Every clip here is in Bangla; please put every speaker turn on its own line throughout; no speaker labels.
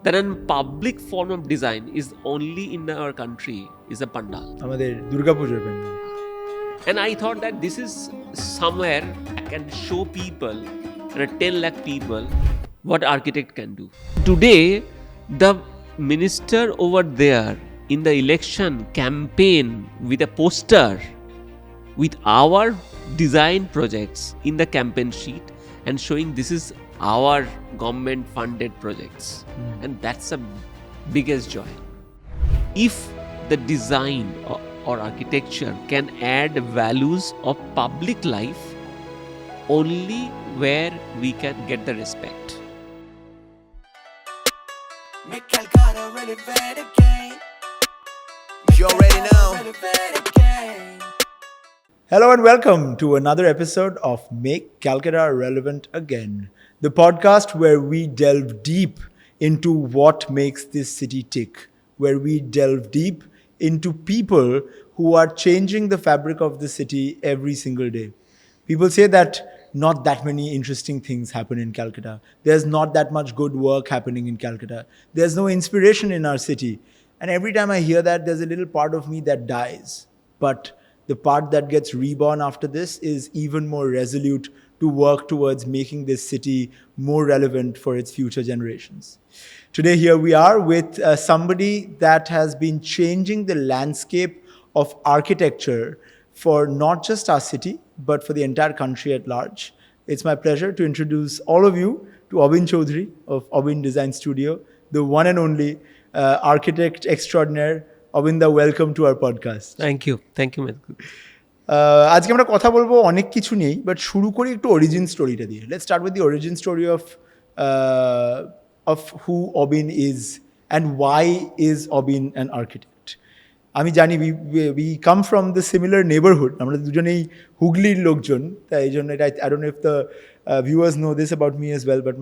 that a public form of design is only in our country is a pandal.
আমাদের দুর্গাপূজার pandal.
And I thought that this is somewhere I can show people, 10 lakh people, what architect can do. Today, the minister over there in the election campaign with a poster with our design projects in the campaign sheet and showing this is our government funded projects. And that's the biggest joy. If the design or architecture can add values of public life, only where we can get the respect.
Make Calcutta relevant again. You already know.
Hello and welcome to another episode of Make Calcutta Relevant Again, the podcast where we delve deep into what makes this city tick, where we delve deep into people who are changing the fabric of the city every single day. People say that not that many interesting things happen in Calcutta. There's not that much good work happening in Calcutta. There's no inspiration in our city. And every time I hear that, there's a little part of me that dies. But the part that gets reborn after this is even more resolute to work towards making this city more relevant for its future generations. Today, here we are with somebody that has been changing the landscape of architecture for not just our city, but for the entire country at large. It's my pleasure to introduce all of you to Obin Choudhury of Obin Design Studio, the one and only architect extraordinaire. Obinda, welcome to our podcast.
Thank you, man.
আজকে আমরা কথা বলবো অনেক কিছু নেই, বাট শুরু করি একটু অরিজিন স্টোরিটা দিয়ে। Let's start with the origin story of who Abin is and why is Abin an architect. আমি জানি we come from the similar neighbourhood, আমরা দুজনেই হুগলির লোকজন, তাই এই জন্য এটা I don't know if the viewers know this about me as well, but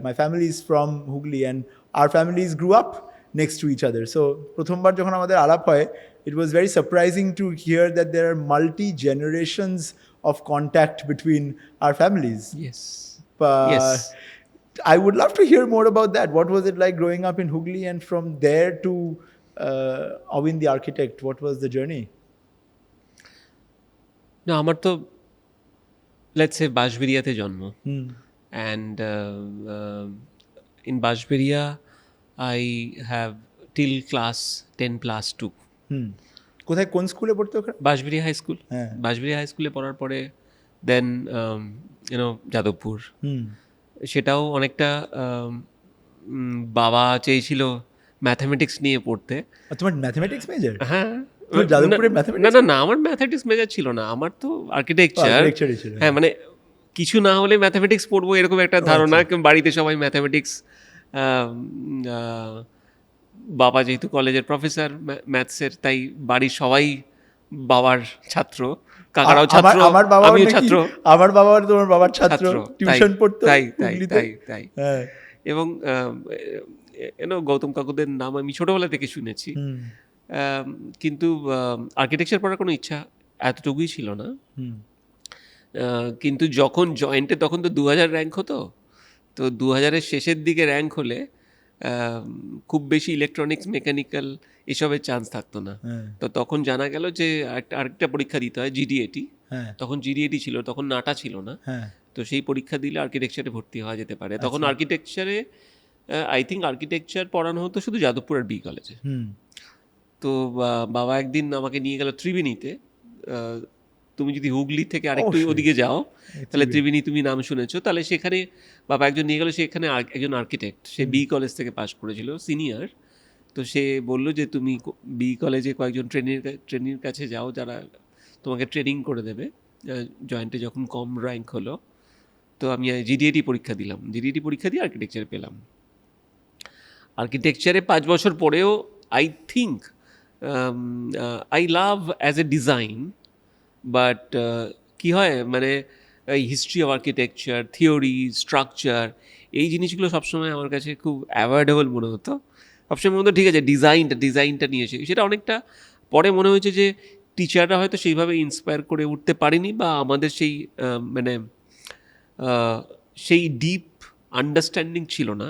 my family is from Hooghly and our families grew up next to each other. So প্রথমবার যখন আমাদের আলাপ হয়, it was very surprising to hear that there are multi-generations of contact between our families.
Yes.
Yes. I would love to hear more about that. What was it like growing up in Hooghly, and from there to Obin the architect, what was the journey?
No, আমার তো let's say বাঁশবেড়িয়াতে জন্ম, and in Bansberia I have till class 10 plus 2.
কোথায়, কোন স্কুলে পড়তে ওখানে?
Bansberia high school.
হ্যাঁ,
বাঁশবেড়িয়া হাই স্কুলে পড়ার পরে দেন যাদবপুর। সেটাও অনেকটা বাবা চেয়েছিল ম্যাথামেটিক্স নিয়ে পড়তে।
তোমার ম্যাথমেটিক্স মেজর?
হ্যাঁ,
যাদবপুরে ম্যাথমেটিক্স?
না আমার ম্যাথামেটিক্স মেজর ছিল না, আমার তো আর্কিটেকচার। হ্যাঁ, মানে কিছু না হলে ম্যাথামেটিক্স পড়বো এরকম একটা ধারণা। বাড়িতে সবাই ম্যাথামেটিক্স, বাবা যেহেতু কলেজের প্রফেসর ম্যাথসের, তাই বাড়ির সবাই বাবার ছাত্র, কাকারাও ছাত্র, আমিও ছাত্র।
আমার বাবা তোমার বাবার ছাত্র, টিউশন পড়তো।
তাই এবং গৌতম কাকুদের নাম আমি ছোটবেলা থেকে শুনেছি, কিন্তু আর্কিটেকচার পড়ার কোনো ইচ্ছা এতটুকুই ছিল না। কিন্তু যখন জয়েন্টে তখন তো 2000 র্যাঙ্ক হতো, তো 2000-এর শেষের দিকে র্যাঙ্ক হলে খুব বেশি ইলেকট্রনিক্স, মেকানিক্যাল এসবের চান্স থাকতো না। তো তখন জানা গেল যে আরেকটা পরীক্ষা দিতে হয়, জিডিএটি। তখন জিডিএটি ছিল, তখন নাটা ছিল না। তো সেই পরীক্ষা দিলে আর্কিটেকচারে ভর্তি হওয়া যেতে পারে। তখন আর্কিটেকচারে আই থিঙ্ক আর্কিটেকচার পড়ানো হতো শুধু যাদবপুরের বি কলেজে। তো বাবা একদিন আমাকে নিয়ে গেল ত্রিবেণীতে। তুমি যদি হুগলি থেকে আরেকটু ওদিকে যাও তাহলে ত্রিবেণী, তুমি নাম শুনেছো, তাহলে সেখানে বাবা একজন নিয়ে গেল, সেখানে একজন আর্কিটেক্ট, সে বি কলেজ থেকে পাশ করেছিল, সিনিয়র। তো সে বলল যে তুমি বি কলেজে কয়েকজন ট্রেনির কাছে যাও, যারা তোমাকে ট্রেনিং করে দেবে জয়েন্টে যখন কম র্যাঙ্ক হলো। তো আমি জিডিএটি পরীক্ষা দিলাম, জিডিএটি পরীক্ষা দিয়ে আর্কিটেকচার পেলাম। আর্কিটেকচারে 5 বছর পরেও I think I love as a design, but কী হয়, মানে এই history of architecture, theory, structure, এই জিনিসগুলো সবসময় আমার কাছে খুব অ্যাভয়েডেবল মনে হতো। সবসময় মনে হতো ঠিক আছে ডিজাইনটা নিয়ে এসে, সেটা অনেকটা পরে মনে হয়েছে যে টিচাররা হয়তো সেইভাবে ইন্সপায়ার করে উঠতে পারেনি, বা আমাদের সেই মানে সেই ডিপ আন্ডারস্ট্যান্ডিং ছিল না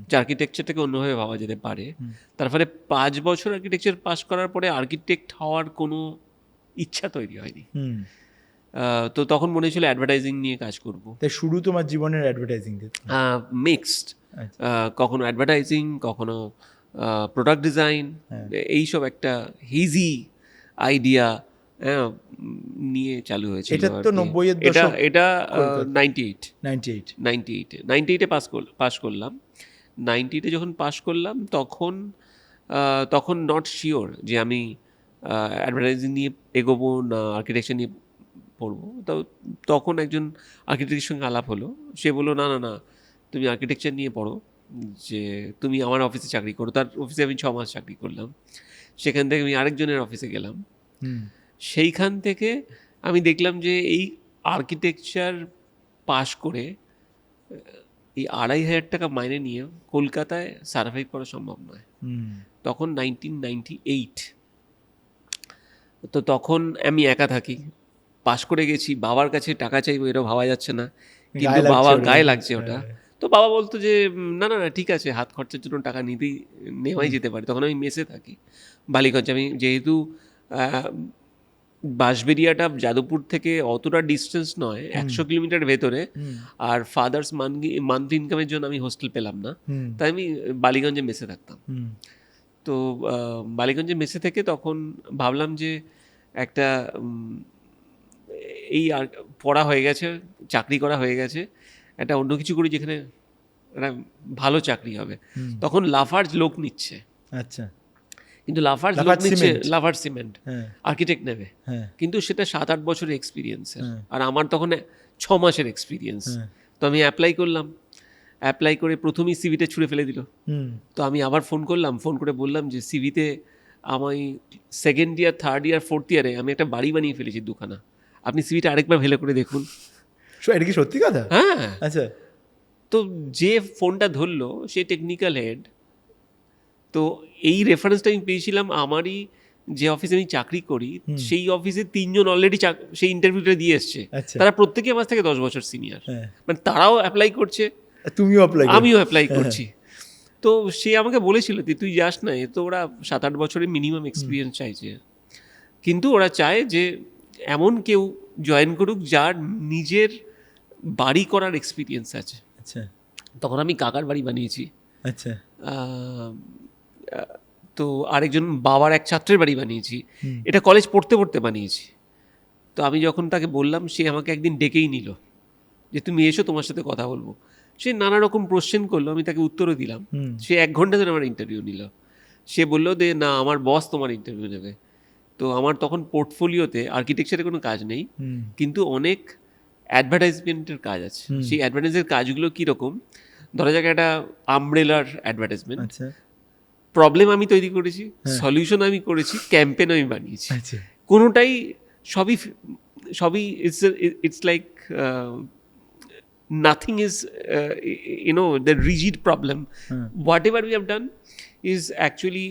যে আর্কিটেকচারটাকে অন্যভাবে ভাবা যেতে পারে। তার ফলে 5 বছর আর্কিটেকচার পাস করার পরে আর্কিটেক্ট হওয়ার কোনো ইচ্ছা তৈরি হয়নি। তো তখন মনে হয়েছিল অ্যাডভার্টাইজিং নিয়ে কাজ করব।
তাই শুরু তোমার জীবনের অ্যাডভার্টাইজিং দিয়ে?
মিক্সড, কখনো অ্যাডভার্টাইজিং, কখনো প্রোডাক্ট ডিজাইন, এইসব একটা হিজি আইডিয়া নিয়ে চালু হয়েছিল।
এটা তো 90-এর দশক।
এটা 98
98
98-এ পাস করলাম। 98-এ যখন পাস করলাম তখন নট শিওর যে আমি অ্যাডভার্টাইজিং নিয়ে এগোবো না আর্কিটেকচার নিয়ে পড়বো। তখন একজন আর্কিটেক্টের সঙ্গে আলাপ হলো, সে বললো না না না তুমি আর্কিটেকচার নিয়ে পড়ো, যে তুমি আমার অফিসে চাকরি করো। তার অফিসে আমি 6 মাস চাকরি করলাম। সেখান থেকে আমি আরেকজনের অফিসে গেলাম। সেইখান থেকে আমি দেখলাম যে এই আর্কিটেকচার পাশ করে এই 2,500 টাকা মাইনে নিয়ে কলকাতায় সার্ভাইভ করা সম্ভব নয়। তখন 1998। তো তখন আমি একা থাকি, পাশ করে গেছি, বাবার কাছে টাকা চাইবো এটাও ভাবা যাচ্ছে না, কিন্তু বাবা গায়ে লাগছে ওটা। তো বাবা বলতো যে না না না ঠিক আছে, হাত খরচার জন্য টাকা নেওয়াই যেতে পারে। তখন আমি মেসে থাকি বালিগঞ্জ। আমি যেহেতু বাঁশবেড়িয়াটা যাদবপুর থেকে অতটা ডিস্টেন্স নয়, 100 কিলোমিটার ভেতরে, আর ফাদার্স মান্থলি ইনকামের জন্য আমি হোস্টেল পেলাম না, তাই আমি বালিগঞ্জে মেসে থাকতাম। তো বালিগঞ্জে মেসে থেকে তখন ভাবলাম যে একটা এই আর পড়া হয়ে গেছে, চাকরি করা হয়ে গেছে, একটা অন্য কিছু করি যেখানে একটা ভালো চাকরি হবে। তখন লাফার্জ লোক নিচ্ছে।
আচ্ছা।
কিন্তু লাফার্জ লোক নিচ্ছে, লাফার্জ সিমেন্ট আর্কিটেক্ট নেবে, কিন্তু সেটা 7-8 বছরের এক্সপিরিয়েন্স, আর আমার তখন 6 মাসের এক্সপিরিয়েন্স। তো আমি অ্যাপ্লাই করলাম, অ্যাপ্লাই করে প্রথমেই সিভিটা ছুঁড়ে ফেলে দিল। তো আমি আবার ফোন করে বললাম যে সিভিতে আমি 2nd ইয়ার 3rd ইয়ার 4th ইয়ারে আমি একটা বাড়ি বানিয়ে ফেলেছি 2খানা, আপনি সিভিটা আরেকবার ভেলে করে দেখুন।
এটা কি সত্যি কথা?
হ্যাঁ।
আচ্ছা।
তো যে ফোনটা ধরলো সে টেকনিক্যাল হেড। তো এই রেফারেন্সটা আমি পেয়েছিলাম আমারই যে অফিসে আমি চাকরি করি, সেই অফিসে 3 জন অলরেডি সেই ইন্টারভিউটা দিয়ে এসছে। তারা প্রত্যেকে আমার থেকে 10 বছর সিনিয়র, মানে তারাও অ্যাপ্লাই করছে, আমিও অ্যাপ্লাই করছি। তো সে আমাকে বলেছিল তুই যাস না, এ তো ওরা 7-8 বছরের মিনিমাম এক্সপিরিয়েন্স চাইছে, কিন্তু ওরা চায় যে এমন কেউ জয়েন করুক যার নিজের বাড়ি করার এক্সপিরিয়েন্স আছে। তখন আমি কাকার বাড়ি বানিয়েছি।
আচ্ছা।
তো আরেকজন বাবার এক ছাত্রের বাড়ি বানিয়েছি। এটা কলেজ পড়তে পড়তে বানিয়েছি। তো আমি যখন তাকে বললাম, সে আমাকে একদিন ডেকেই নিল যে তুমি এসো, তোমার সাথে কথা বলবো। সে নানা রকম কোশ্চেন করলো, আমি তাকে উত্তরও দিলাম। সে 1 ঘন্টা ধরে আমার ইন্টারভিউ নিল। সে বললো যে না, আমার বস তোমার ইন্টারভিউ নেবে। তো আমার তখন পোর্টফোলিওতে আর্কিটেকচারের কোনো কাজ নেই, কিন্তু অনেক অ্যাডভার্টাইজমেন্টের কাজ আছে। সেই অ্যাডভার্টাইজের কাজগুলো কীরকম, ধরা যাক একটা আমব্রেলার অ্যাডভার্টাইজমেন্ট, প্রবলেম আমি তৈরি করেছি, সলিউশন আমি করেছি, ক্যাম্পেন আমি বানিয়েছি। কোনোটাই সবই it's like nothing is the rigid problem. Whatever we have done is actually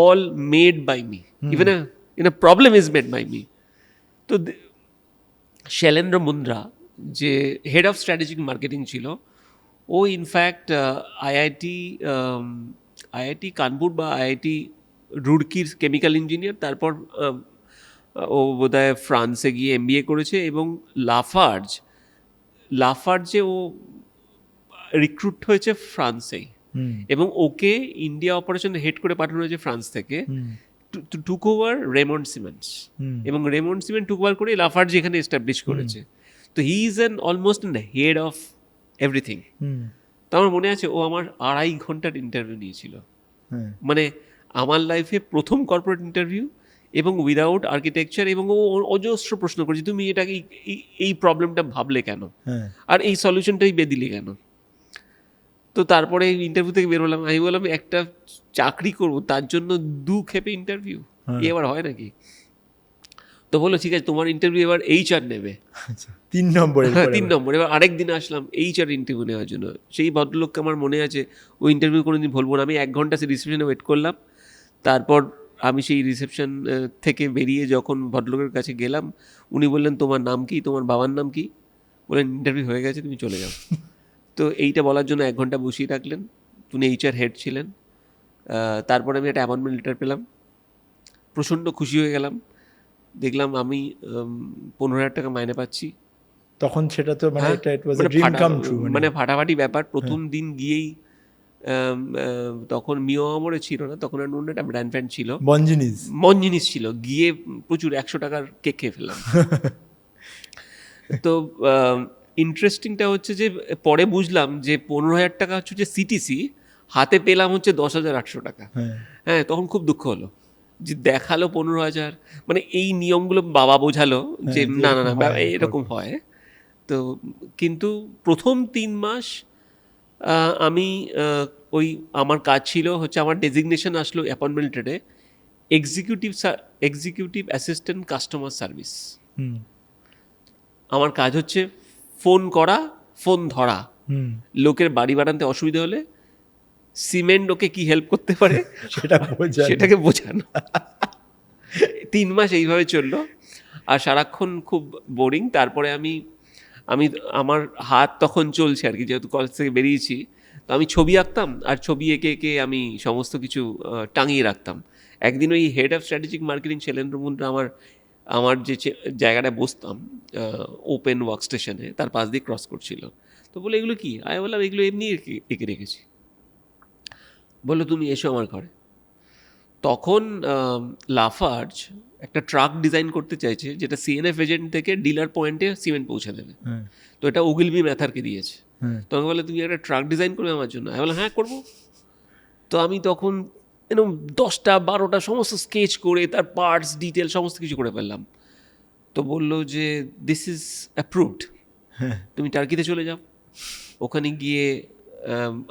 all made by me. Even a problem is made by me. তো শৈলেন্দ্র মুন্দ্রা যে হেড অফ স্ট্র্যাটেজিক মার্কেটিং ছিল, ও ইনফ্যাক্ট আইআইটি কানপুর বা আইআইটি রুড়কির কেমিক্যাল ইঞ্জিনিয়ার, তারপর ও বোধহয় ফ্রান্সে গিয়ে MBA করেছে, এবং লাফার্জে ও রিক্রুট হয়েছে ফ্রান্সেই, এবং ওকে ইন্ডিয়া অপারেশন হেড করে পাঠানো হয়েছে ফ্রান্স থেকে, টুক ওভার রেমন্ড সিমেন্টস, এবং রেমন্ড সিমেন্ট টুক ওভার করে লাফার্জ এখানে এস্টাবলিশ করেছে। তো he is almost head of everything. তো আমার মনে আছে ও আমার 2.5 ঘন্টার ইন্টারভিউ নিয়েছিল, মানে আমার লাইফে প্রথম কর্পোরেট ইন্টারভিউ, এবং উইদাউট আর্কিটেকচার, এবং ও অজস্র প্রশ্ন করেছে, তুমি এটাকে এই প্রবলেমটা ভাবলে কেন, আর এই সলিউশনটাই দিলে কেন। তো তারপরে ইন্টারভিউ থেকে বেরোলাম, আমি বললাম একটা চাকরি করবো তার জন্য 2 ক্ষেপে ইন্টারভিউ, এবার হয় নাকি? তো বললো ঠিক আছে, তোমার ইন্টারভিউ এবার HR নেবে,
3 নম্বর।
এবার আরেকদিন আসলাম HR ইন্টারভিউ নেওয়ার জন্য। সেই ভদ্রলোককে আমার মনে আছে, ওই ইন্টারভিউ কোনোদিন ভুলবো না। আমি 1 ঘন্টা সেই রিসেপশনে ওয়েট করলাম। তারপর আমি সেই রিসেপশন থেকে বেরিয়ে যখন ভদ্রলোকের কাছে গেলাম, উনি বললেন তোমার নাম কি, তোমার বাবার নাম কি? বললেন ইন্টারভিউ হয়ে গেছে, তুমি চলে যাও। তো তো এইটা বলার জন্য 1 ঘন্টা বসিয়ে রাখলেন, উনি HR হেড ছিলেন। তারপরে আমি একটা অ্যাপয়েন্টমেন্ট লেটার পেলাম, প্রচণ্ড খুশি হয়ে গেলাম, দেখলাম আমি 15,000 টাকা মাইনে পাচ্ছি।
তখন সেটা তো মানে
হ্যাঁ,
এটা ইট ওয়াজ আ
মানে
ড্রিম কাম ট্রু,
মানে ফাটাফাটি ব্যাপার। প্রথম দিন গিয়েই তখন মিও আমরে ছিল না, তখন আর অন্য একটা ব্র্যান্ড ফ্যান্ড ছিল, মন জিনিস ছিল, গিয়ে প্রচুর 100 টাকার কেক খেয়ে ফেললাম। তো ইন্টারেস্টিংটা হচ্ছে যে পরে বুঝলাম যে 15,000 টাকা হচ্ছে যে CTC, হাতে পেলাম হচ্ছে 10,800 টাকা। হ্যাঁ, তখন খুব দুঃখ হলো যে দেখালো 15,000, মানে এই নিয়মগুলো বাবা বোঝালো যে না না না এরকম হয়। তো কিন্তু প্রথম 3 মাস আমি ওই আমার কাজ ছিল হচ্ছে, আমার ডেজিগনেশন আসলো অ্যাপয়েন্টমেন্ট লেটারে এক্সিকিউটিভ অ্যাসিস্ট্যান্ট কাস্টমার সার্ভিস। আমার কাজ হচ্ছে ফোন করা, ফোন ধরা, লোকের বাড়ি বানাতে অসুবিধা হলে সিমেন্ট ওকে কি হেল্প করতে পারে সেটাকে বোঝানো। 3 মাস এইভাবে চললো, আর সারাক্ষণ খুব বোরিং। তারপরে আমি আমার হাত তখন চলছে আর কি, যেহেতু কলেজ থেকে বেরিয়েছি, তো আমি ছবি আঁকতাম, আর ছবি এঁকে এঁকে আমি সমস্ত কিছু টাঙিয়ে রাখতাম। একদিন ওই head of strategic marketing Shailendra Munda আমার যে জায়গাটায় বসতাম ওপেন ওয়ার্ক স্টেশনে, তার পাশ দিয়ে ক্রস করছিল। তো বলে এগুলো কি? আমি বললাম এগুলো এমনি এঁকে রেখেছি। বললো তুমি এসো আমার ঘরে। তখন লাফার্জ একটা ট্রাক ডিজাইন করতে চাইছে, যেটা CNF এজেন্ট থেকে ডিলার পয়েন্টে সিমেন্ট পৌঁছে দেবে। তো এটা ওগিলবি ম্যাথারকে দিয়েছে। তো আমাকে বলে তুমি একটা ট্রাক ডিজাইন করবে আমার জন্য? আমি বললাম হ্যাঁ করবো। তো আমি তখন 10টা 12টা সমস্ত স্কেচ করে তার পার্টস ডিটেল সমস্ত কিছু করে ফেললাম। তো বললো যে দিস ইজ অ্যাপ্রুভড, তুমি টার্কিতে চলে যাও, ওখানে গিয়ে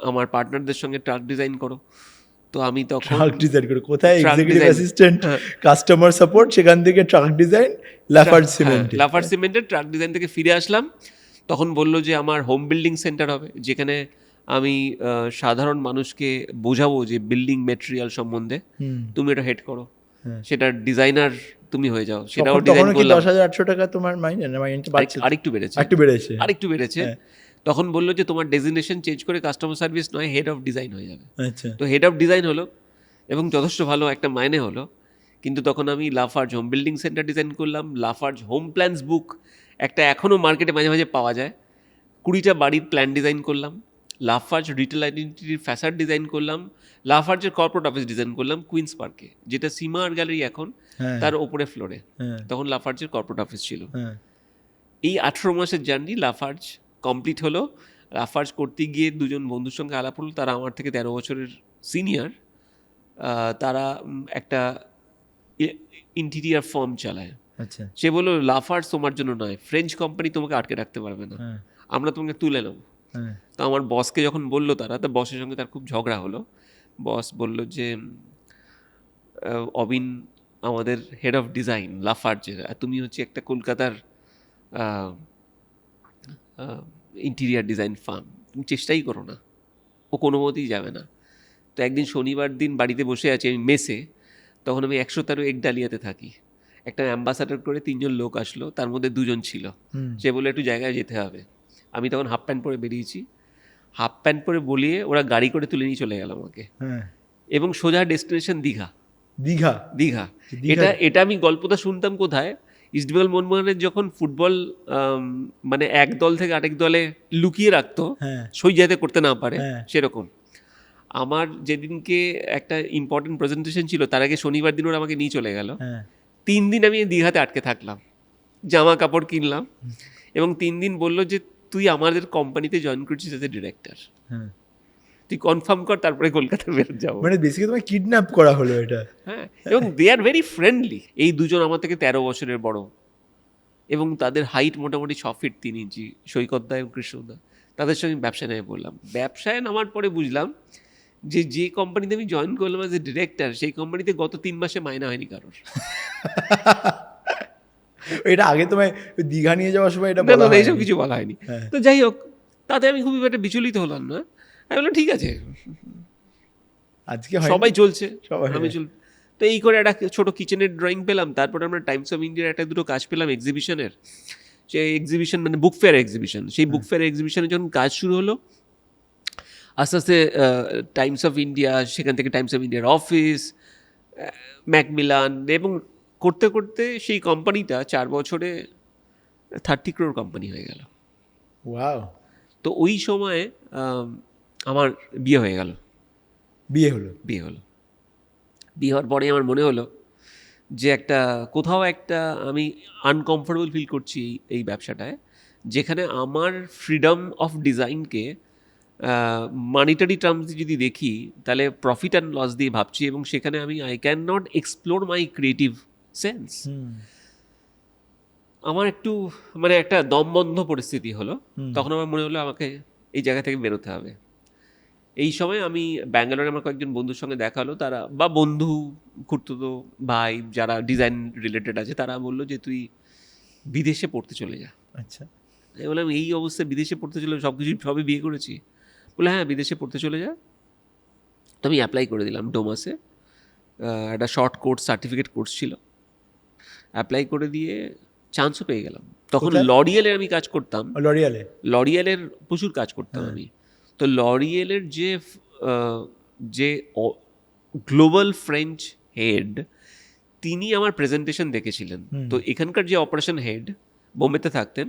আমার পার্টনারদের সঙ্গে ট্রাক ডিজাইন করো। তো আমি তখন
ট্রাক ডিজাইন করে কোথায়? এক্সিকিউটিভ অ্যাসিস্ট্যান্ট কাস্টমার সাপোর্ট, সেখান থেকে ট্রাক ডিজাইন লাফার্জ সিমেন্টের
ট্রাক ডিজাইন থেকে ফিরে আসলাম। তখন বললো যে আমার হোম বিল্ডিং সেন্টার হবে, যেখানে আমি সাধারণ মানুষকে বোঝাবো যে বিল্ডিং মেটেরিয়াল সম্বন্ধে, তুমি এটা হেড করো, সেটার ডিজাইনার তুমি হয়ে যাও। সেটাও ডিজাইন করলাম।
10,800 টাকা তোমার মাইনে
আরেকটু বেড়েছে। তখন বললো যে তোমার ডেজিগনেশন চেঞ্জ করে কাস্টমার সার্ভিস নয়, হেড অফ ডিজাইন হয়ে যাবে। তো হেড অফ ডিজাইন হলো, এবং যথেষ্ট ভালো একটা মাইনে হলো। কিন্তু তখন আমি Lafarge home building centre design করলাম, লাফার্জ হোম প্ল্যানস বুক একটা এখনও মার্কেটে মাঝে মাঝে পাওয়া যায়, 20টা বাড়ির প্ল্যান ডিজাইন করলাম, লাফার্জ রিটেল আইডেন্টিটির ফ্যাসাড ডিজাইন করলাম, লাফার্জের কর্পোরেট অফিস ডিজাইন করলাম কুইন্স পার্কে, যেটা সীমা আর্ট গ্যালারি এখন, তার ওপরে ফ্লোরে। তখন লাফার্জের কর্পোরেট অফিস ছিল। এই 18 মাসের জার্নি লাফার্জ কমপ্লিট হলো। লাফার্জ করতে গিয়ে দুজন বন্ধুর সঙ্গে আলাপ হলো, তারা আমার থেকে 13 বছরের সিনিয়র। তারা একটা ইন্টিরিয়ার ফার্ম চালায়। সে বললো লাফার্জ তোমার জন্য নয়, ফ্রেঞ্চ কোম্পানি তোমাকে আটকে রাখতে পারবে না, আমরা তোমাকে তুলে নেব। তো আমার বসকে যখন বললো তারা, তো বসের সঙ্গে তার খুব ঝগড়া হলো। বস বলল যে অবিন আমাদের হেড অফ ডিজাইন লাফার্জের, আর তুমি হচ্ছে একটা কলকাতার ইন্টিরিয়ার ডিজাইন ফার্ম, তুমি চেষ্টাই করো না, ও কোনো মতেই যাবে না। তো একদিন শনিবার দিন বাড়িতে বসে আছি আমি মেসে, তখন আমি 113 একডালিয়াতে থাকি। একটা অ্যাম্বাসাডার করে 3 জন লোক আসলো, তার মধ্যে 2 জন ছিল। সে বলে একটু জায়গায় যেতে হবে। আমি তখন হাফ প্যান্ট পরে বেরিয়েছি, হাফ প্যান্ট পরে বলিয়ে ওরা গাড়ি করে তুলে নিয়ে চলে গেল আমাকে, এবং সোজা ডেস্টিনেশন দীঘা। এটা আমি গল্পটা শুনতাম কোথায়, ইস্টবেঙ্গল মোহনবাগানের যখন ফুটবল মানে এক দল থেকে আরেক দলে লুকিয়ে রাখতো সই যাতে করতে না পারে, সেরকম। আমার যেদিনকে একটা ইম্পর্টেন্ট প্রেজেন্টেশন ছিল, তার আগে শনিবার দিন ওরা আমাকে নিয়ে চলে গেল। 3 দিন আমি দীঘাতে আটকে থাকলাম, জামা কাপড় কিনলাম, এবং 3 দিন বললো যে তুই আমাদের কোম্পানিতে জয়েন করছিস এজ এ ডিরেক্টর, তুই কনফার্ম কর, তারপরে কলকাতা বেরো যাবো।
মানে বেসিক্যালি তোমায় কিডন্যাপ করা হলো এটা।
হ্যাঁ, এবং দে আর ভেরি ফ্রেন্ডলি। এই 2 জন আমার থেকে 13 বছরের বড়, এবং তাদের হাইট মোটামুটি 6 ফিট 3 ইঞ্চি, সৈকতদা এবং কৃষ্ণদা। তাদের সঙ্গে ব্যবসায় নেমে পড়লাম। ব্যবসায় নামার পরে বুঝলাম যে কোম্পানিতে আমি জয়েন করলাম এজ এ ডিরেক্টর, সেই কোম্পানিতে গত 3 মাসে মাইনা হয়নি কারোর।
এটা আগে তোমায় দীঘা নিয়ে যাওয়ার সময় এটা
না, এইসব কিছু বলা হয়নি। তো যাই হোক, তাতে আমি খুবই একটা বিচলিত হলাম না। আমি বললাম ঠিক আছে,
আজকে
সবাই চলছে, আমি চল। তো এই করে একটা ছোট কিচেনের ড্রয়িং পেলাম। তারপর আমরা টাইমস অফ ইন্ডিয়ার একটা দুটো কাজ পেলাম এক্সিবিশনের। সেই এক্সিবিশন মানে বুক ফেয়ার এক্সিবিশন। সেই বুক ফেয়ার এক্সিবিশনের যখন কাজ শুরু হলো, আস্তে আস্তে টাইমস অফ ইন্ডিয়া, সেখান থেকে টাইমস অফ ইন্ডিয়ার অফিস, ম্যাকমিলান, এবং করতে করতে সেই কোম্পানিটা 4 বছরে 30 crore কোম্পানি হয়ে গেল।
ওয়াও,
তো ওই সময়ে আমার বিয়ে হয়ে গেল।
বিয়ে হলো।
বিয়ে হওয়ার পরে আমার মনে হলো যে কোথাও একটা আমি আনকমফোর্টেবল ফিল করছি এই ব্যবসাটায়, যেখানে আমার ফ্রিডম অফ ডিজাইনকে মানিটারি টার্মস যদি দেখি তাহলে প্রফিট অ্যান্ড লস দিয়ে ভাবছি, এবং সেখানে I can not explore my creative sense. আমার একটু একটা দমবন্ধ পরিস্থিতি হলো। তখন আমার মনে হলো আমাকে এই জায়গা থেকে বেরোতে হবে। এই সময় আমি ব্যাঙ্গালোরে আমার কয়েকজন বন্ধুর সঙ্গে দেখা হলো, তারা বা বন্ধু, খুড়তুতো ভাই যারা ডিজাইন রিলেটেড আছে, তারা বললো যে তুই বিদেশে পড়তে চলে যা।
আচ্ছা,
আমি বললাম এই অবস্থায় বিদেশে পড়তে চলে, সবই বিয়ে করেছি। বলে হ্যাঁ, বিদেশে পড়তে চলে যা। তো আমি অ্যাপ্লাই করে দিলাম ডোমাসে। একটা শর্ট কোর্স, সার্টিফিকেট কোর্স ছিল। অ্যাপ্লাই করে দিয়ে চান্সও পেয়ে গেলাম। তখন লরিয়েলের আমি কাজ করতাম। লরিয়েলের প্রচুর কাজ করতাম আমি। তো লরিয়েলের যে গ্লোবাল ফ্রেঞ্চ হেড, তিনি আমার প্রেজেন্টেশন দেখেছিলেন। তো এখানকার যে অপারেশন হেড বোম্বেতে থাকতেন,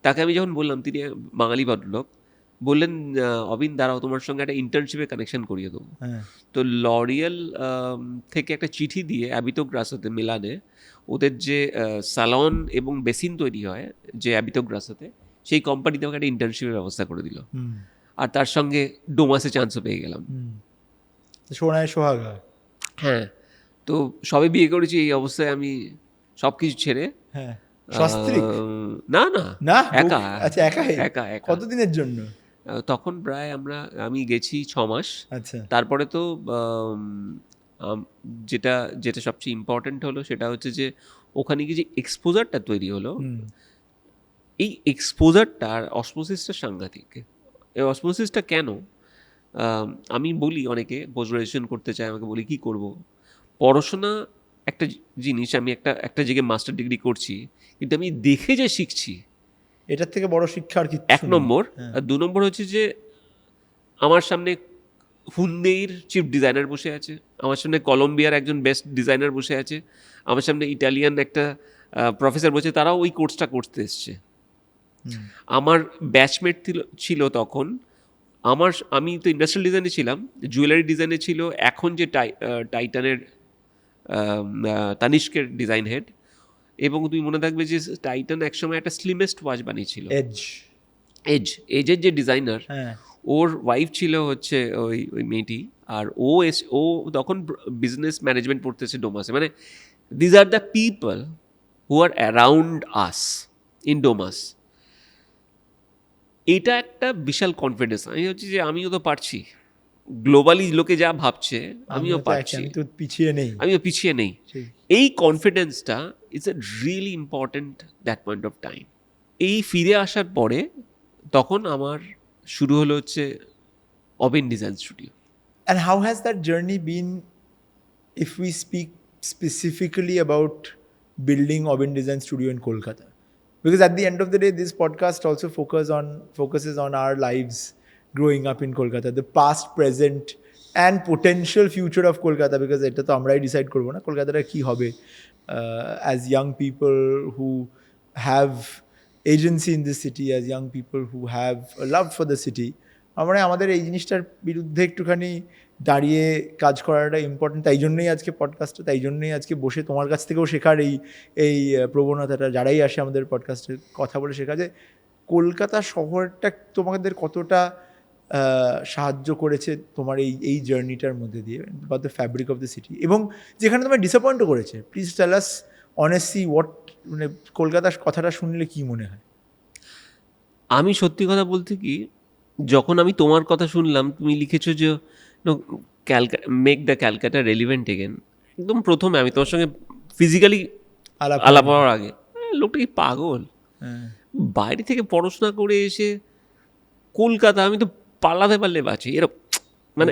তাকে আমি যখন বললাম, তিনি বাঙালি ভদ্রলোক, বললেন অবিন দাঁড়াও, তোমার সঙ্গে একটা ইন্টার্নশিপের কানেকশন করিয়ে দেবো। তো লরিয়েল থেকে একটা চিঠি দিয়ে অ্যাবিতো গ্রাসোতে, মিলানে ওদের যে স্যালন এবং বেসিন তৈরি হয় যে অ্যাবিতো গ্রাসোতে, সেই কোম্পানিতে আমাকে একটা ইন্টার্নশিপের ব্যবস্থা করে দিল। আর তার সঙ্গে ডোমাসে চান্সও পেয়ে গেলাম।
সোনায় সোহাগা।
হ্যাঁ, তো সবে বিয়ে করেছি, এই অবস্থায় আমি সব কিছু ছেড়ে, না একা।
আচ্ছা, একা। কতদিনের জন্য?
তখন প্রায় আমি গেছি 6 মাস।
আচ্ছা।
তারপরে তো যেটা সবচেয়ে ইম্পর্ট্যান্ট হলো সেটা হচ্ছে যে ওখানে গিয়ে যে এক্সপোজারটা তৈরি হলো, এই এক্সপোজারটা আর অসমোসিসটা সাংঘাতিক। এই অসমোসিসটা কেন আমি বলি, অনেকে পোস্ট গ্রাজুয়েশন করতে চায়, আমাকে বলি কী করব। পড়াশোনা একটা জিনিস, আমি একটা জায়গায় মাস্টার ডিগ্রি করছি, কিন্তু আমি দেখে যে শিখছি,
এটার থেকে বড় শিক্ষা আর কি।
1 নম্বর। আর 2 নম্বর হচ্ছে যে আমার সামনে হুন্দেইর চিফ ডিজাইনার বসে আছে, আমার সামনে কলম্বিয়ার একজন বেস্ট ডিজাইনার বসে আছে, আমার সামনে ইটালিয়ান একটা প্রফেসর বসে, তারাও ওই কোর্সটা করতে এসছে। আমার ব্যাচমেট ছিল তখন, আমি তো ইন্ডাস্ট্রিয়াল ডিজাইনে ছিলাম, জুয়েলারি ডিজাইনে ছিল এখন যে টাইটানের তানিষ্কের ডিজাইন হেড। এবং তুমি মনে থাকবে যে টাইটান একসময় একটা স্লিমেস্ট ওয়াচ বানিয়েছিল, এজের যে ডিজাইনার, ওর ওয়াইফ ছিল হচ্ছে ওই মেয়েটি। আর ও তখন বিজনেস ম্যানেজমেন্ট পড়তেছে ডোমাসে। মানে these are the people who are around us in Domus. এটা একটা বিশাল কনফিডেন্স। আমি হচ্ছে যে আমিও তো পারছি, গ্লোবালি লোকে যা ভাবছে আমিও পারছি, আমিও পিছিয়ে নেই। এই কনফিডেন্সটা is a really important that point of time. এই ফিরে আসার পরে তখন আমার শুরু হলো হচ্ছে Aubin design studio.
And how has that journey been, if we speak specifically about building Obin Design Studio in Kolkata? Because at the end of the day, this podcast also focuses on our lives growing up in Kolkata, the past, present, and potential future of Kolkata. Because এটা তো আমরাই ডিসাইড করবো না কলকাতাটা কি হবে, as young people who have agency in this city, as young people who have a love for the city. আমরা আমাদের এই জিনিসটার বিরুদ্ধে একটুখানি দাঁড়িয়ে কাজ করাটা ইম্পর্টেন্ট। তাই জন্যই আজকে পডকাস্টটা, তাই জন্যই আজকে বসে তোমার কাছ থেকেও শেখার এই প্রবণতাটা, যারাই আসে আমাদের পডকাস্টে কথা বলে শেখা, যে কলকাতা শহরটা তোমাদের কতটা সাহায্য করেছে তোমার এই জার্নিটার মধ্যে দিয়ে, বা the fabric of the city, এবং যেখানে তোমার ডিসঅ্যাপয়েন্টও করেছে। Please tell us honestly what, মানে কলকাতার কথাটা শুনলে কি মনে হয়?
আমি সত্যি কথা বলতে কি, যখন আমি তোমার কথা শুনলাম, তুমি লিখেছো যে make the Calcutta relevant again, একদম প্রথমে আমি তোমার সঙ্গে ফিজিক্যালি আলাপ হওয়ার আগে, লোকটা কি পাগল, বাইরে থেকে পড়াশোনা করে এসে কলকাতা, আমি তো পালাতে পারলে বাঁচি, এরকম মানে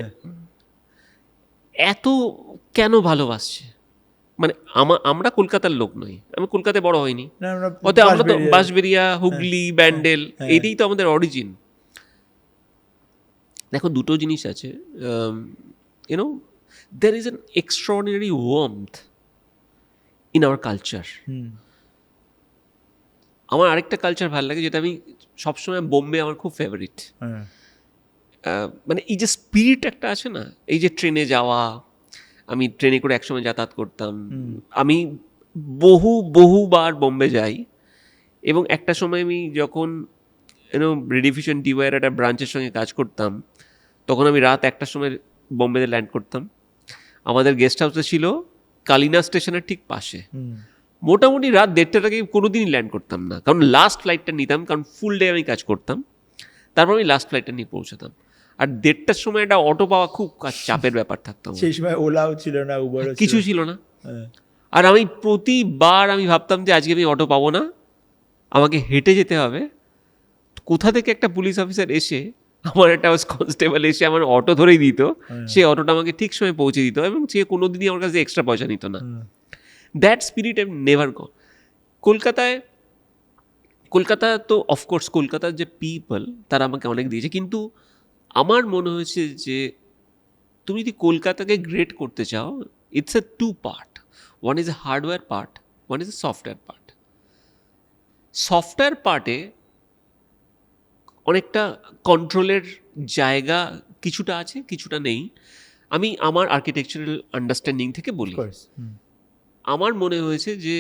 এত কেন ভালোবাসছে। মানে আমরা কলকাতার লোক নই, আমি কলকাতায় বড় হইনি, ওতে আমরা তো বাঁশবেড়িয়া, হুগলি, ব্যান্ডেল, এটাই তো আমাদের অরিজিন। দেখো দুটো জিনিস আছে, YONO there is an extraordinary warmth in our culture. আমার আরেকটা কালচার ভালো লাগে, যেটা আমি সবসময়, বোম্বে আমার খুব ফেভারিট। মানে এই যে স্পিরিট একটা আছে না, এই যে ট্রেনে যাওয়া, আমি ট্রেনে করে একসময় যাতায়াত করতাম, আমি বহুবার বোম্বে যাই, এবং একটা সময় আমি যখন রেডিফিউশন টিওয়াইয়ের একটা ব্রাঞ্চের সঙ্গে কাজ করতাম, তখন আমি রাত 1টার সময় বোম্বেতে ল্যান্ড করতাম। আমাদের গেস্ট হাউসে ছিল কালিনা স্টেশনের ঠিক পাশে। মোটামুটি রাত 1:30টার আগে কোনোদিনই ল্যান্ড করতাম না, কারণ লাস্ট ফ্লাইটটা নিতাম, কারণ ফুল ডে আমি কাজ করতাম, তারপর আমি লাস্ট ফ্লাইটটা নিয়ে পৌঁছাতাম। আর 1:30টার সময় একটা অটো পাওয়া খুব চাপের ব্যাপার থাকতো।
সেই সময় ওলাও ছিল না, উবার
কিছু ছিল না। আর আমি প্রতিবার আমি ভাবতাম যে আজকে আমি অটো পাবো না, আমাকে হেঁটে যেতে হবে। কোথা থেকে একটা পুলিশ অফিসার এসে, আমার একটা কনস্টেবল এসে আমার অটো ধরেই দিত, সে অটোটা আমাকে ঠিক সময় পৌঁছে দিত, এবং সে কোনোদিনই আমার কাছে এক্সট্রা পয়সা নিত না। That spirit I never goat. Kolkata তো অফকোর্স, কলকাতার যে পিপল তারা আমাকে অনেক দিয়েছে, কিন্তু আমার মনে হয়েছে যে তুমি যদি কলকাতাকে গ্রেট করতে চাও, it's a two part. One is a hardware part, one is a software part. Software পার্টে অনেকটা কন্ট্রোলের জায়গা কিছুটা আছে, কিছুটা নেই। আমি আমার আর্কিটেকচারাল আন্ডারস্ট্যান্ডিং থেকে বলি, আমার মনে হয়েছে যে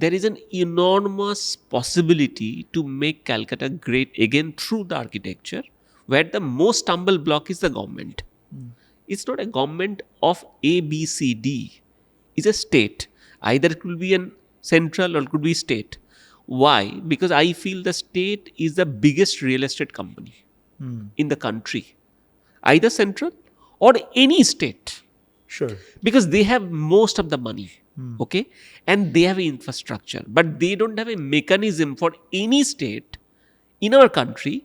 there is an enormous possibility to make Calcutta great again through the architecture, where the most stumble block is the government. It's not a government of A, B, C, D. It's a state. Either it could be an central or it could be state. Why? Because I feel the state is the biggest real estate company in the country. Either central or any state.
Sure.
Because they have most of the money. Okay, and they have infrastructure, but they don't have a mechanism for any state in our country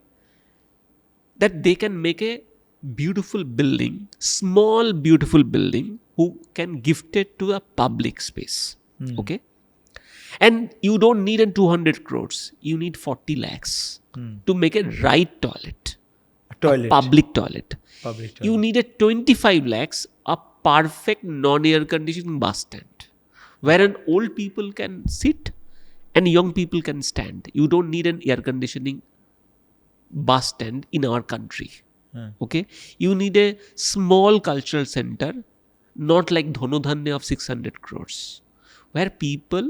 that they can make a beautiful building, small beautiful building, who can gift it to a public space. Okay, and you don't need a 200 crores, you need 40 lakhs to make a right toilet,
Toilet.
a public toilet.
Public
You need a 25 lakhs, a perfect non-air conditioned bus stand, where an old people can sit and young people can stand. You don't need an air conditioning bus stand in our country. Okay, you need a small cultural center, not like Dhanodhanya of 600 crores, where people,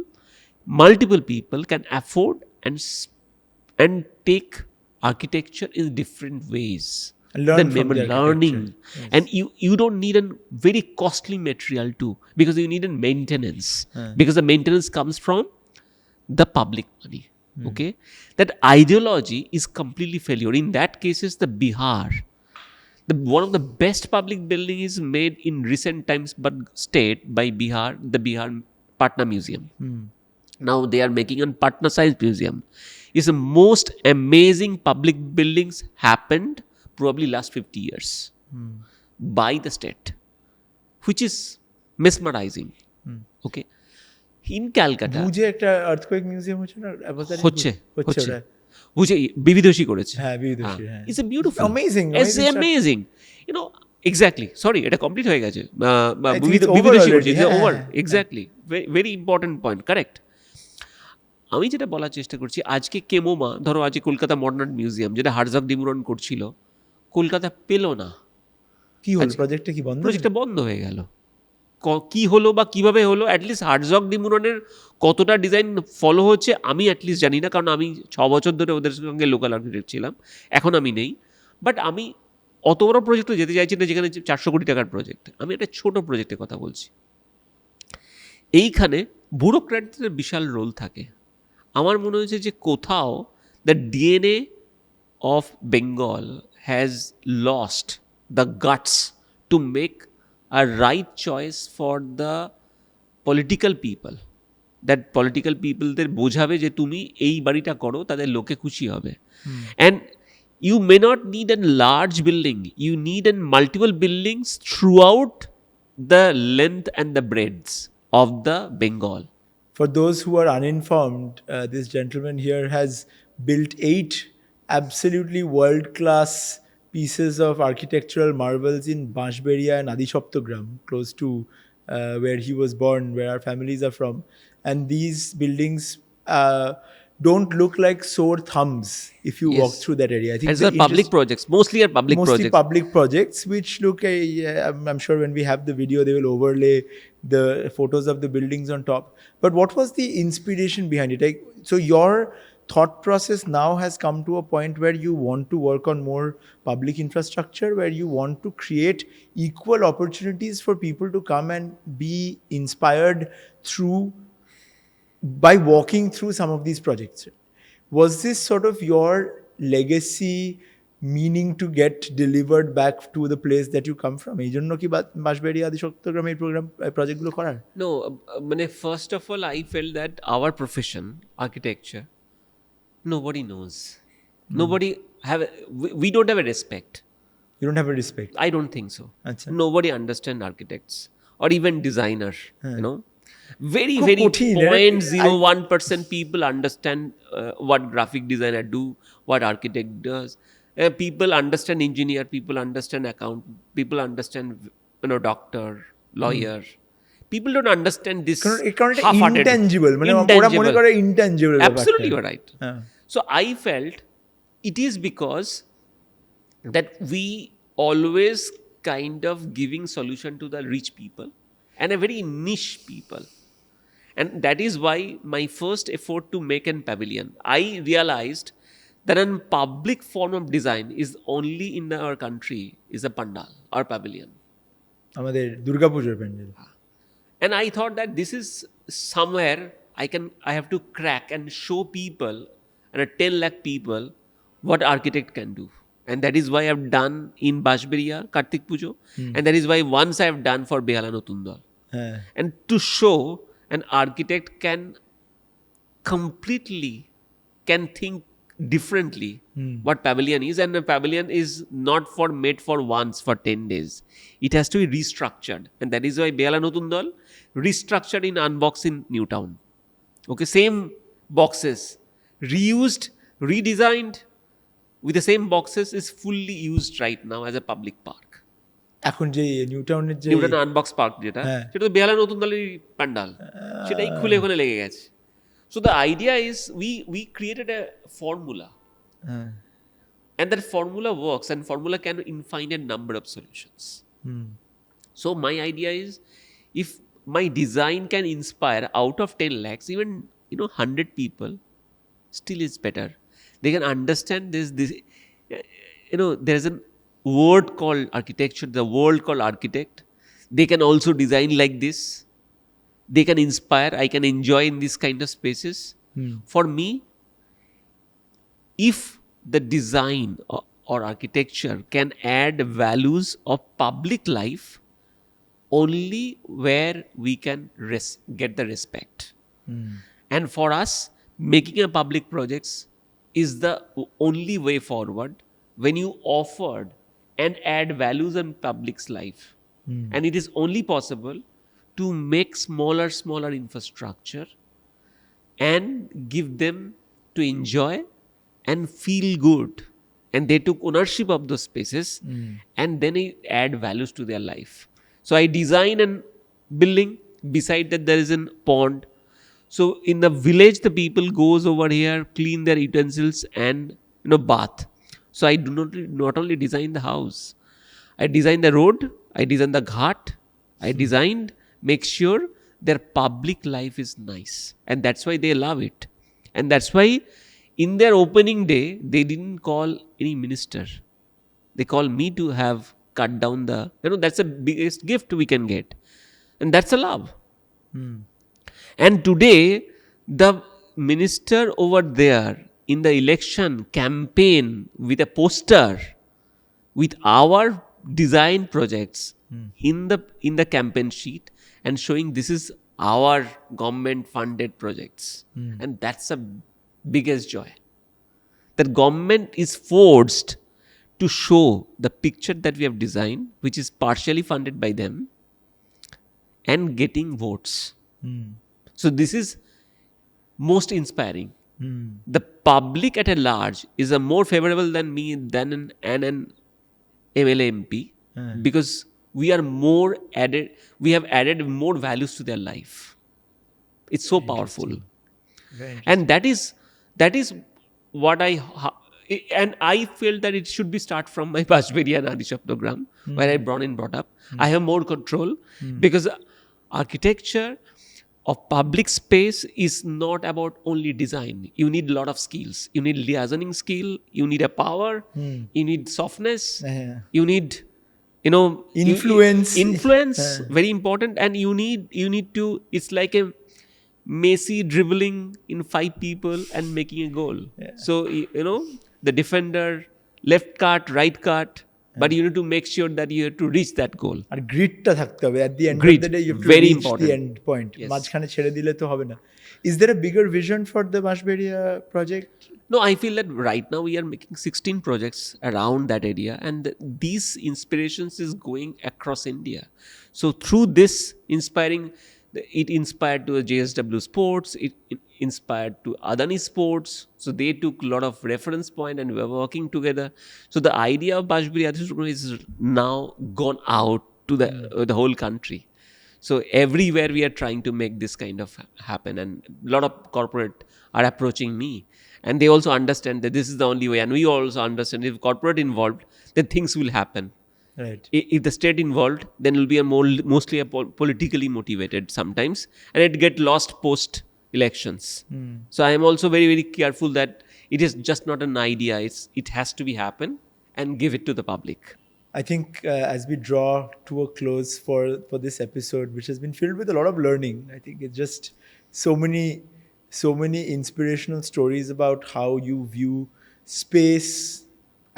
multiple people can afford and take architecture in different ways.
Learn from the
learning.
architecture. Yes.
And you don't need a very costly material too, because you need a maintenance, because the maintenance comes from the public money. Okay, that ideology is completely failure. In that case is the Bihar. One of the best public building is made in recent times, but state by Bihar, the Bihar Patna Museum. Now they are making a Patna Science Museum. It's the most amazing public buildings happened probably last 50 years by the state, which is mesmerizing. Okay, in Calcutta
বুঝে একটা আর্থকোয়েক মিউজিয়াম হচ্ছে না,
হচ্ছে
ওটা।
বুঝে বিবিধসী করেছে।
হ্যাঁ, বিবিধসী, হ্যাঁ।
It's a beautiful,
Amazing,
It's
amazing
amazing. You know, exactly. Sorry, এটা কমপ্লিট হয়ে গেছে।
it's over
বিবিধসী করেছে,
already,
it's
হ্যাঁ,
over.
হ্যাঁ।
Exactly. Very important point. Correct. আমি যেটা বলার চেষ্টা করছি, আজকে কেমোমা, ধরো আজকে কলকাতা মডার্ন আর্ট মিউজিয়াম, যেটা হার্জগ ডিমুরন করছিল, কলকাতা পেল না।
কি হলো, প্রজেক্টটা কি বন্ধ?
প্রজেক্টটা বন্ধ হয়ে গেল। কি হলো বা কিভাবে হলো, অ্যাটলিস্ট হার্জগ ডিমুরনের কতটা ডিজাইন ফলো হচ্ছে আমি অ্যাটলিস্ট জানি না, কারণ আমি 6 বছর ধরে ওদের সঙ্গে লোকাল আর্কিটেক্ট ছিলাম, এখন আমি নেই। বাট আমি অত বড় প্রজেক্টে যেতে চাইছি না, যেখানে 400 কোটি টাকার প্রজেক্ট। আমি একটা ছোট প্রজেক্টের কথা বলছি। এইখানে ব্যুরোক্র্যাটদের বিশাল রোল থাকে। আমার মনে হয়েছে যে কোথাও the DNA of Bengal has lost the guts to make a right choice for the political people, that political পিপলদের বোঝাবে যে তুমি এই বাড়িটা করো, তাদের লোকে খুশি হবে। And you may not need a large building, you need a multiple buildings throughout the length and the breadth of the Bengal.
For those who are uninformed, this gentleman here has built 8 absolutely world-class pieces of architectural marvels in Bashberia and Adishoptogram, close to where he was born, where our families are from. And these buildings don't look like sore thumbs if you walk
Yes.
through that area. I think
And these are public projects. Mostly are public
mostly
projects.
public projects, which look, I'm sure when we have the video, they will overlay the photos of the buildings on top. But what was the inspiration behind it? Like, so your thought process now has come to a point where you want to work on more public infrastructure, where you want to create equal opportunities for people to come and be inspired by walking through some of these projects. Was this sort of your legacy meaning to get delivered back to the place that you come from? এই জন্য কি বাঁশবেড়িয়া আদি সত্যগ্রামে এই প্রজেক্টগুলো করার?
No, first of all, I felt that our profession, architecture, nobody knows. Nobody we don't have a respect.
You don't have a respect.
I don't think so.
আচ্ছা।
Nobody understand architects or even designer, you know. Very,
খুব
very
কঠিন,
0.01% people understand what graphic designer do, what architect does. People understand engineer, people understand accountant, people understand, doctor, lawyer. People don't understand this
কারণ এটা
half-hearted.
ইনট্যাঞ্জিবল, মানে ওরা মনে করে ইনট্যাঞ্জিবল।
Absolutely, you're right.
হ্যাঁ।
So I felt it is because that we always kind of giving solution to the rich people and a very niche people. And that is why my first effort to make an pavilion, I realized that a public form of design is only in our country is a pandal or pavilion.
আমাদের দুর্গাপূজার pandal.
And I thought that this is somewhere I have to crack and show people, and 10 lakh people, what architect can do. And that is why I've done in Bashberia, Kartik Pujo. And that is why once I've done for Behala Notundal.
হ্যাঁ।
And to show an architect can completely think differently what pavilion is. And a pavilion is not made for once for 10 days. It has to be restructured. And that is why Behala Notundal restructured in Unbox in Newtown. Okay, same boxes, reused, redesigned with the same boxes, is fully used right now as a public park.
এখন যে নিউটাউনের যে
নিউটন আনবক্স পার্ক যেটা,
হ্যাঁ।
সেটা তো বেহালা নতুন দলের প্যান্ডাল, সেটাই খুলে ওখানে লেগে গেছে। So the idea is we created A formula,
হ্যাঁ।
and that formula works, and formula can infinite number of solutions. So my idea is, if my design can inspire out of 10 lakhs, even 100 people, still is better. They can understand this there's a word called architecture, the world called architect. They can also design like this. They can inspire. I can enjoy in these kind of spaces. For me, if the design or architecture can add values of public life, only where we can get the respect. And for us, making a public projects is the only way forward when you offered and add values in public's life. And it is only possible to make smaller infrastructure and give them to enjoy and feel good. And they took ownership of those spaces, and then it add values to their life. So I design a building, beside that there is a pond. So in the village, the people goes over here, clean their utensils and bath. So I do not only design the house, I design the road, I design the ghat, I designed, make sure their public life is nice. And that's why they love it. And that's why in their opening day, they didn't call any minister. They call me to have cut down that's the biggest gift we can get. And that's a love. And today, the minister over there in the election campaign with a poster with our design projects in the campaign sheet and showing this is our government funded projects. And that's the biggest joy. That government is forced to show the picture that we have designed, which is partially funded by them, and getting votes. So this is most inspiring. The public at a large is more favorable than me than an MLA MP, because we are more added, we have added more values to their life. It's so powerful.
Very
And that is what and I feel that it should be start from my Bajberi and Adishaptogram, where I brought up. I have more control because architecture of public space is not about only design. You need a lot of skills. You need liaisoning skill. You need a power. You need softness.
Yeah.
You need, you know,
Influence.
Influence, very important. And you need to. It's like a Messi dribbling in 5 people and making a goal. So you know, the defender, left cut, right cut. But you need to make sure that you have to reach that goal.
আর গ্রিডটা থাকতে হবে at the end
Grit,
of the day you have to
very
reach
important.
the end point.
Yes.
মাঝখানে ছেড়ে দিলে তো হবে না. Is there a bigger vision for the Bashberia project?
No, I feel that right now we are making 16 projects around that area, and these inspirations is going across India. So through this it inspired to the JSW Sports, it inspired to Adani Sports. So they took a lot of reference point and we were working together. So the idea of Bajberi Adishaptogram is now gone out to the whole country. So everywhere we are trying to make this kind of happen, and a lot of corporate are approaching me, and they also understand that this is the only way, and we also understand if corporate involved, then things will happen.
Right.
If the state involved, then it will be mostly a politically motivated sometimes, and it get lost post elections. So I am also very, very careful that it is just not an idea. It has to be happen and give it to the public.
I think as we draw to a close for this episode, which has been filled with a lot of learning, I think it's just so many inspirational stories about how you view space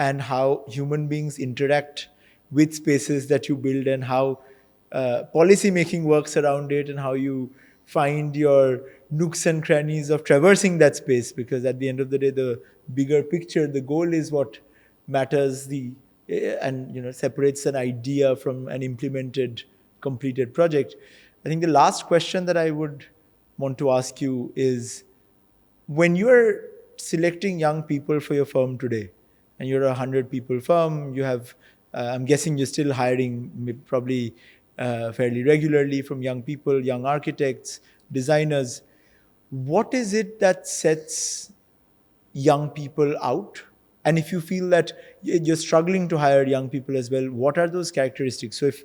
and how human beings interact with spaces that you build, and how policy making works around it, and how you find your nooks and crannies of traversing that space, because at the end of the day, the bigger picture, the goal is what matters, and you know, separates an idea from an implemented, completed project. I think the last question that I would want to ask you is, when you're selecting young people for your firm today, and you're a 100-people firm, you have, I'm guessing you're still hiring probably fairly regularly from young people, young architects, designers. What is it that sets young people out? And if you feel that you're struggling to hire young people as well, what are those characteristics? So if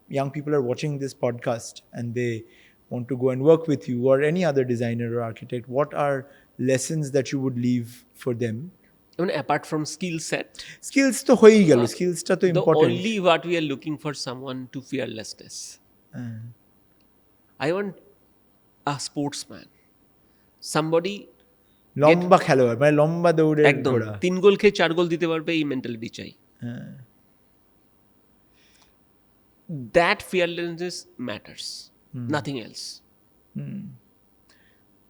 young people are watching this podcast and they want to go and work with you or any other designer or architect, what are lessons that you would leave for them?
I mean, apart from skill set,
Skills to hoyi gelo, skills ta to
the
important.
only what we are looking for someone to fearlessness. I want a sportsman, somebody
লম্বা খেলোয়াড়, মানে লম্বা দৌড়ের
একদম
ঘোড়া।
3 গোল খেয়ে 4 গোল দিতে পারবে, এই মেন্টালিটি চাই। That fearlessness matters, nothing else.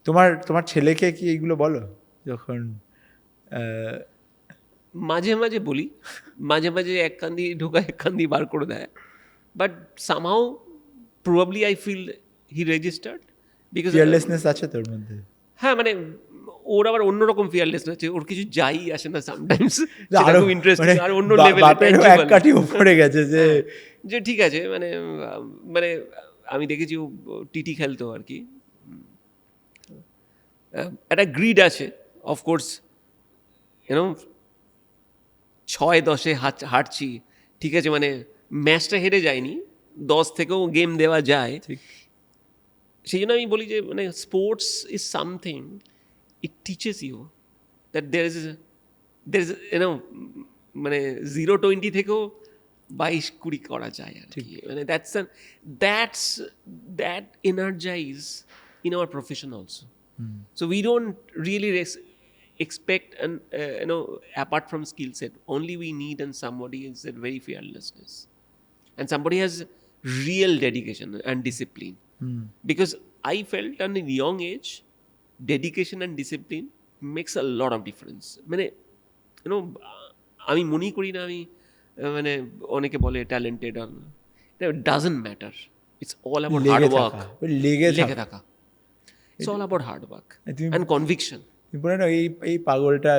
তোমার ছেলেকে কি এইগুলো বলো যখন
মাঝে মাঝে বলি, মাঝে মাঝে এক কান দিয়ে ঢোকা এক কান দিয়ে বার করে দেয়, but somehow probably I feel he registered because
fearlessness আছে তোর মধ্যে?
হ্যাঁ, মানে ওর আবার অন্যরকম ফিয়ারলেসনেস আছে, ওর কিছু যাই আসে না সামটাইমস,
আরো
খুব ইন্টারেস্টিং, আর অন্য
বাপেরও এক কাঠি উপরে গেছে
যে ঠিক আছে, মানে মানে আমি দেখেছি ও টিটি খেলতো আর কি, একটা গ্রিড আছে অফকোর্স, ইউনো 6-10 হারছি, ঠিক আছে, মানে ম্যাচটা হেরে যায়নি, 10 থেকেও গেম দেওয়া যায়। সেই জন্য আমি বলি যে মানে sports is something, it teaches you that there is you know, মানে 0-20 থেকেও 22-20 করা যায় আর কি, মানে that energise in our profession also. So we don't really expect, and apart from skill set, only we need and somebody is that very fearlessness, and somebody has real dedication and discipline. Because I felt at a young age, dedication and discipline makes a lot of difference. মানে আমি মনে করি না আমি মানে অনেকে বলে talented, doesn't matter, it's all about hard work, লেগে থাকা। It's all about hard work and conviction.
বলে না এই পাগলটা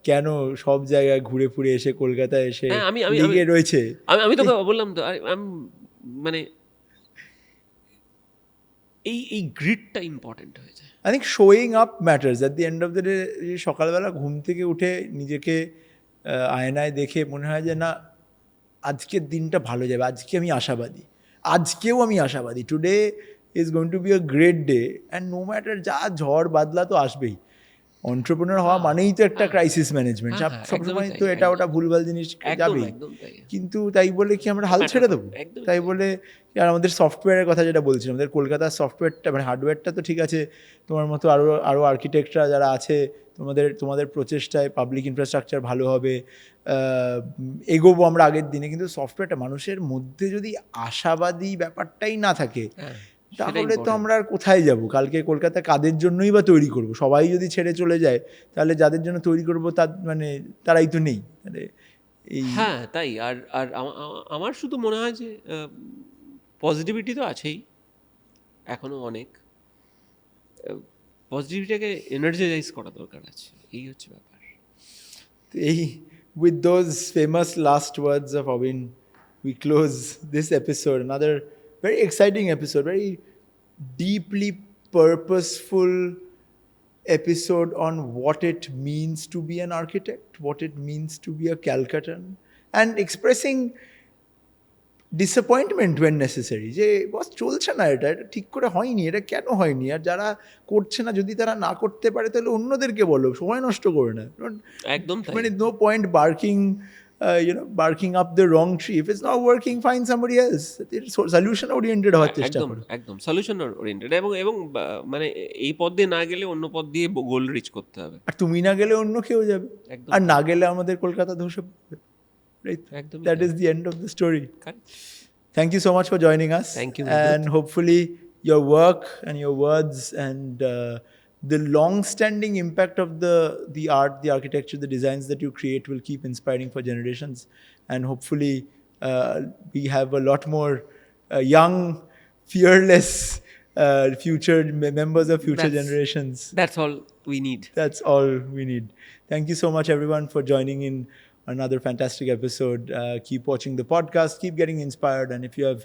কেন সব জায়গায় ঘুরে ফুরে এসে কলকাতায় এসে
হ্যাঁ, আমি
লিগে রয়েছে।
আমি তোকে বললাম তো মানে এই গ্রিডটা ইম্পর্টেন্ট হয়ে যায়।
I think showing up matters at the end of the day. সকালবেলা ঘুম থেকে উঠে নিজেকে আয়নায় দেখে মনে হয় যে না, আজকের দিনটা ভালো যাবে, আজকে আমি আশাবাদী, আজকেও আমি আশাবাদী। Today is going to be a great day and no matter যা ঝড় বাদলা তো আসবেই। এন্টারপ্রেনার হওয়া মানেই তো একটা ক্রাইসিস ম্যানেজমেন্ট, সবসময় তো এটা ওটা ভুলভাল জিনিস যাবেই। কিন্তু তাই বলে কি আমরা হাল ছেড়ে দেবো? তাই বলে আর আমাদের সফটওয়্যারের কথা যেটা বলছিলাম, আমাদের কলকাতার সফটওয়্যারটা মানে হার্ডওয়্যারটা তো ঠিক আছে, তোমার মতো আরও আর্কিটেক্টরা যারা আছে, তোমাদের প্রচেষ্টায় পাবলিক ইনফ্রাস্ট্রাকচার ভালো হবে, এগোবো আমরা আগের দিনে। কিন্তু সফটওয়্যারটা মানুষের মধ্যে যদি আশাবাদী ব্যাপারটাই না থাকে, তাহলে তো আমরা আর কোথায় যাব? কালকে কলকাতা কাদের জন্যই বা তৈরি করব? সবাই যদি ছেড়ে চলে যায়, তাহলে যাদের জন্য তৈরি করব তারাই তো নেই।
হ্যাঁ তাই। আর আমার শুধু মনে হয় যে পজিটিভিটি তো আছেই এখনো অনেক, পজিটিভিটিকে এনার্জাইজ করা দরকার আছে, এই হচ্ছে ব্যাপার।
With those famous last words of Avin, we close this episode. Another very exciting episode, very deeply purposeful episode on what it means to be an architect, what it means to be a Calcuttan, and expressing disappointment when necessary, যে বস চলছে না, এটা ঠিক করে হয়নি, এটা কেন হয়নি, আর যারা করছে না যদি তারা না করতে পারে তাহলে অন্যদেরকে বলো, সময় নষ্ট করে না।
একদম
মানে no point barking up the wrong tree. If it's not working, find somebody else. Solution oriented হওয়ার চেষ্টা করো।
একদম সলিউশন ওরিয়েন্টেড, এবং মানে এই পথ দিয়ে না গেলে অন্য পথ দিয়ে গোল রিচ করতে হবে।
আর তুমি না গেলে অন্য কেউ যাবে, আর না গেলে আমাদের কলকাতা ধসে পড়বে। Right? That is the end of the story.
Correct.
Thank you so much for joining us.
Thank you.
And hopefully your work and your words and the long-standing impact of the art, the architecture, the designs that you create will keep inspiring for generations. And hopefully we have a lot more young, fearless future members of future generations.
That's all we need.
That's all we need. Thank you so much everyone for joining in another fantastic episode. Keep watching the podcast, keep getting inspired, and if you have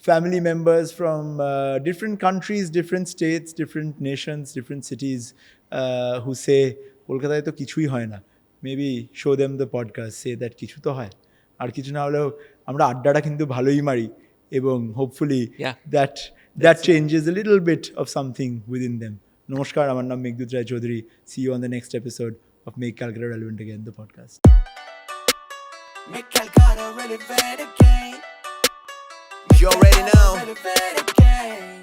family members from different countries, different states, different nations, different cities who say Kolkata to kichui hoy na, maybe show them the podcast, say that kichu to hoy, ar kichu na holeo amra addata kintu bhaloi mari, ebong hopefully that changes a little bit of something within them. Namaskar, amar naam Meghdut Rai Chaudhary. See you on the next episode of Make Calcutta Relevant Again, the podcast.
Make Calcutta relevant again. You already know. Relevant again.